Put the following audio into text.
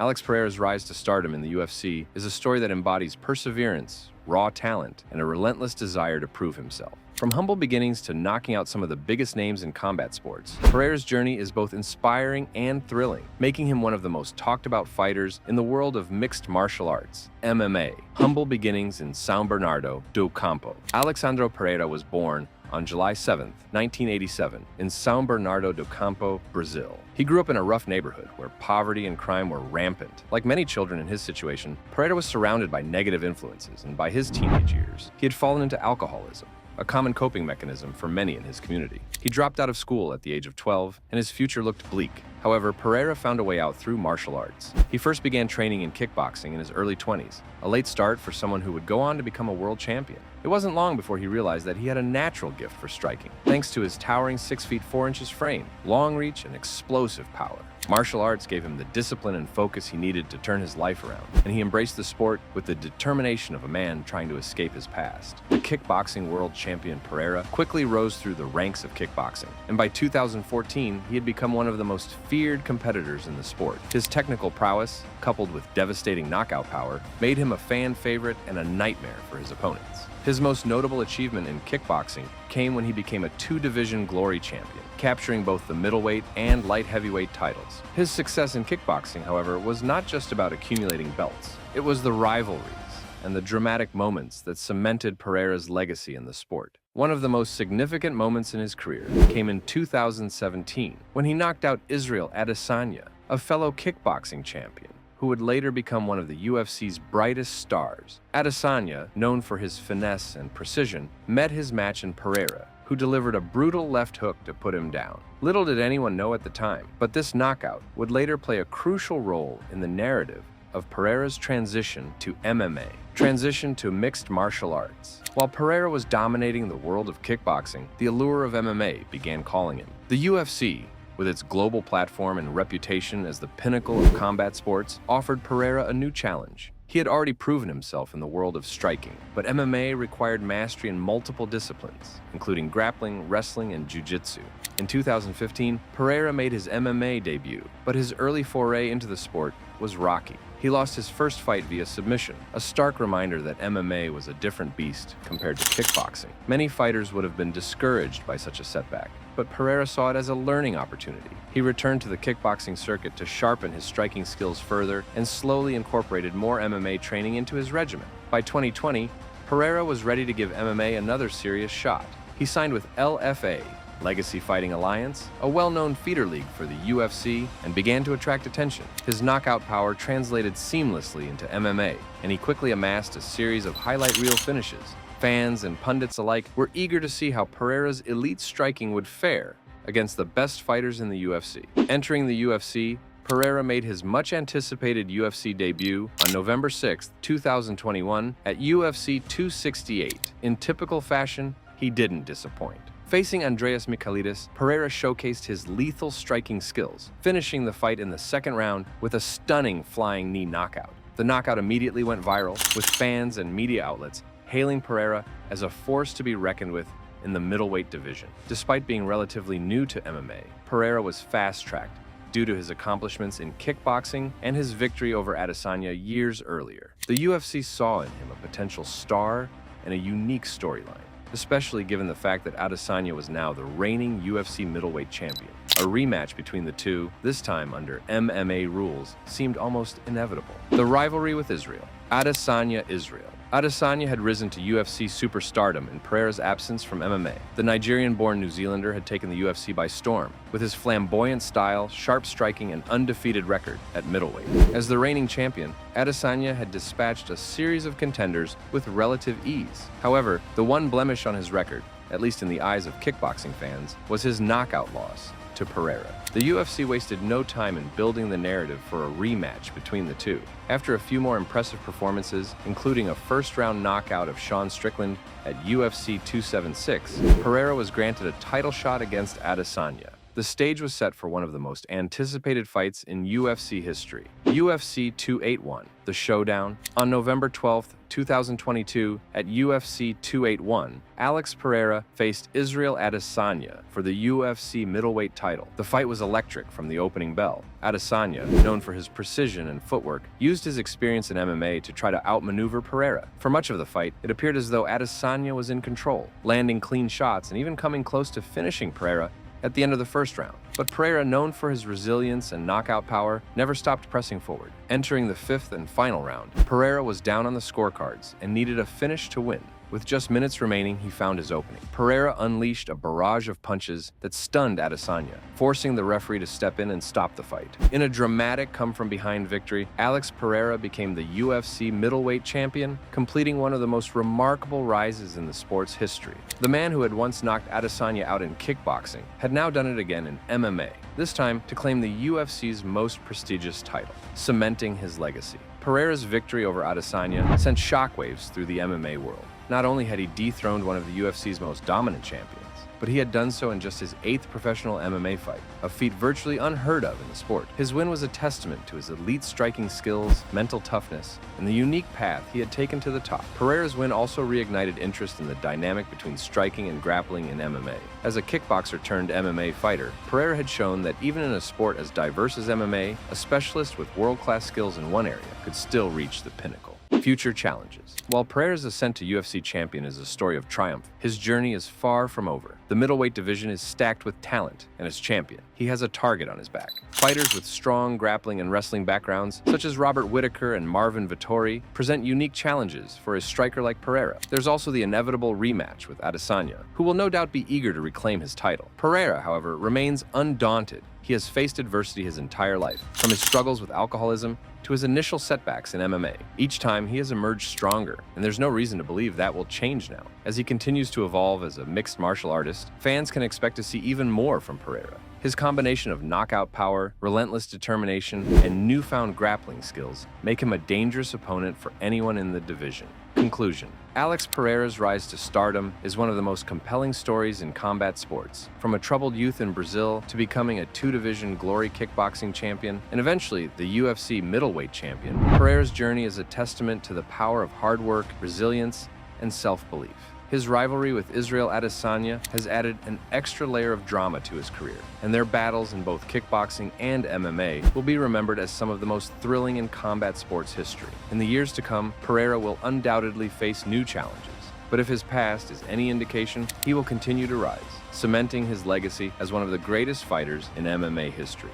Alex Pereira's rise to stardom in the UFC is a story that embodies perseverance, raw talent, and a relentless desire to prove himself. From humble beginnings to knocking out some of the biggest names in combat sports, Pereira's journey is both inspiring and thrilling, making him one of the most talked about fighters in the world of mixed martial arts, MMA. Humble beginnings in São Bernardo do Campo. Alexandre Pereira was born on July 7, 1987, in São Bernardo do Campo, Brazil. He grew up in a rough neighborhood where poverty and crime were rampant. Like many children in his situation, Pereira was surrounded by negative influences, and by his teenage years, he had fallen into alcoholism, a common coping mechanism for many in his community. He dropped out of school at the age of 12, and his future looked bleak. However, Pereira found a way out through martial arts. He first began training in kickboxing in his early 20s, a late start for someone who would go on to become a world champion. It wasn't long before he realized that he had a natural gift for striking, thanks to his towering 6 feet 4 inches frame, long reach, and explosive power. Martial arts gave him the discipline and focus he needed to turn his life around, and he embraced the sport with the determination of a man trying to escape his past. The kickboxing world champion Pereira quickly rose through the ranks of kickboxing, and by 2014, he had become one of the most feared competitors in the sport. His technical prowess, coupled with devastating knockout power, made him a fan favorite and a nightmare for his opponents. His most notable achievement in kickboxing came when he became a 2-division glory champion, capturing both the middleweight and light heavyweight titles. His success in kickboxing, however, was not just about accumulating belts. It was the rivalries and the dramatic moments that cemented Pereira's legacy in the sport. One of the most significant moments in his career came in 2017, when he knocked out Israel Adesanya, a fellow kickboxing champion, who would later become one of the UFC's brightest stars. Adesanya, known for his finesse and precision, met his match in Pereira, who delivered a brutal left hook to put him down. Little did anyone know at the time, but this knockout would later play a crucial role in the narrative of Pereira's transition to MMA, transition to mixed martial arts. While Pereira was dominating the world of kickboxing, the allure of MMA began calling him. The UFC, with its global platform and reputation as the pinnacle of combat sports, offered Pereira a new challenge. He had already proven himself in the world of striking, but MMA required mastery in multiple disciplines, including grappling, wrestling, and jiu-jitsu. In 2015, Pereira made his MMA debut, but his early foray into the sport was rocky. He lost his first fight via submission, a stark reminder that MMA was a different beast compared to kickboxing. Many fighters would have been discouraged by such a setback, but Pereira saw it as a learning opportunity. He returned to the kickboxing circuit to sharpen his striking skills further and slowly incorporated more MMA training into his regimen. By 2020, Pereira was ready to give MMA another serious shot. He signed with LFA, Legacy Fighting Alliance, a well-known feeder league for the UFC, and began to attract attention. His knockout power translated seamlessly into MMA, and he quickly amassed a series of highlight reel finishes. Fans and pundits alike were eager to see how Pereira's elite striking would fare against the best fighters in the UFC. Entering the UFC, Pereira made his much-anticipated UFC debut on November 6, 2021 at UFC 268. In typical fashion, he didn't disappoint. Facing Andreas Michailidis, Pereira showcased his lethal striking skills, finishing the fight in the second round with a stunning flying knee knockout. The knockout immediately went viral, with fans and media outlets hailing Pereira as a force to be reckoned with in the middleweight division. Despite being relatively new to MMA, Pereira was fast-tracked due to his accomplishments in kickboxing and his victory over Adesanya years earlier. The UFC saw in him a potential star and a unique storyline, especially given the fact that Adesanya was now the reigning UFC middleweight champion. A rematch between the two, this time under MMA rules, seemed almost inevitable. The rivalry with Israel. Adesanya-Israel. Adesanya had risen to UFC superstardom in Pereira's absence from MMA. The Nigerian-born New Zealander had taken the UFC by storm, with his flamboyant style, sharp striking, and undefeated record at middleweight. As the reigning champion, Adesanya had dispatched a series of contenders with relative ease. However, the one blemish on his record, at least in the eyes of kickboxing fans, was his knockout loss to Pereira. The UFC wasted no time in building the narrative for a rematch between the two. After a few more impressive performances, including a first-round knockout of Sean Strickland at UFC 276, Pereira was granted a title shot against Adesanya. The stage was set for one of the most anticipated fights in UFC history. UFC 281, The Showdown. On November 12, 2022, at UFC 281, Alex Pereira faced Israel Adesanya for the UFC middleweight title. The fight was electric from the opening bell. Adesanya, known for his precision and footwork, used his experience in MMA to try to outmaneuver Pereira. For much of the fight, it appeared as though Adesanya was in control, landing clean shots and even coming close to finishing Pereira at the end of the first round. But Pereira, known for his resilience and knockout power, never stopped pressing forward. Entering the fifth and final round, Pereira was down on the scorecards and needed a finish to win. With just minutes remaining, he found his opening. Pereira unleashed a barrage of punches that stunned Adesanya, forcing the referee to step in and stop the fight. In a dramatic come-from-behind victory, Alex Pereira became the UFC middleweight champion, completing one of the most remarkable rises in the sport's history. The man who had once knocked Adesanya out in kickboxing had now done it again in MMA, this time to claim the UFC's most prestigious title, cementing his legacy. Pereira's victory over Adesanya sent shockwaves through the MMA world. Not only had he dethroned one of the UFC's most dominant champions, but he had done so in just his 8th professional MMA fight, a feat virtually unheard of in the sport. His win was a testament to his elite striking skills, mental toughness, and the unique path he had taken to the top. Pereira's win also reignited interest in the dynamic between striking and grappling in MMA. As a kickboxer turned MMA fighter, Pereira had shown that even in a sport as diverse as MMA, a specialist with world-class skills in one area could still reach the pinnacle. Future challenges. While Pereira's ascent to UFC champion is a story of triumph, his journey is far from over. The middleweight division is stacked with talent, and as champion, he has a target on his back. Fighters with strong grappling and wrestling backgrounds, such as Robert Whittaker and Marvin Vettori, present unique challenges for a striker like Pereira. There's also the inevitable rematch with Adesanya, who will no doubt be eager to reclaim his title. Pereira, however, remains undaunted. He has faced adversity his entire life, from his struggles with alcoholism to his initial setbacks in MMA. Each time, he has emerged stronger, and there's no reason to believe that will change now. As he continues to evolve as a mixed martial artist, fans can expect to see even more from Pereira. His combination of knockout power, relentless determination, and newfound grappling skills make him a dangerous opponent for anyone in the division. Conclusion. Alex Pereira's rise to stardom is one of the most compelling stories in combat sports. From a troubled youth in Brazil to becoming a 2-division glory kickboxing champion and eventually the UFC middleweight champion, Pereira's journey is a testament to the power of hard work, resilience, and self-belief. His rivalry with Israel Adesanya has added an extra layer of drama to his career, and their battles in both kickboxing and MMA will be remembered as some of the most thrilling in combat sports history. In the years to come, Pereira will undoubtedly face new challenges, but if his past is any indication, he will continue to rise, cementing his legacy as one of the greatest fighters in MMA history.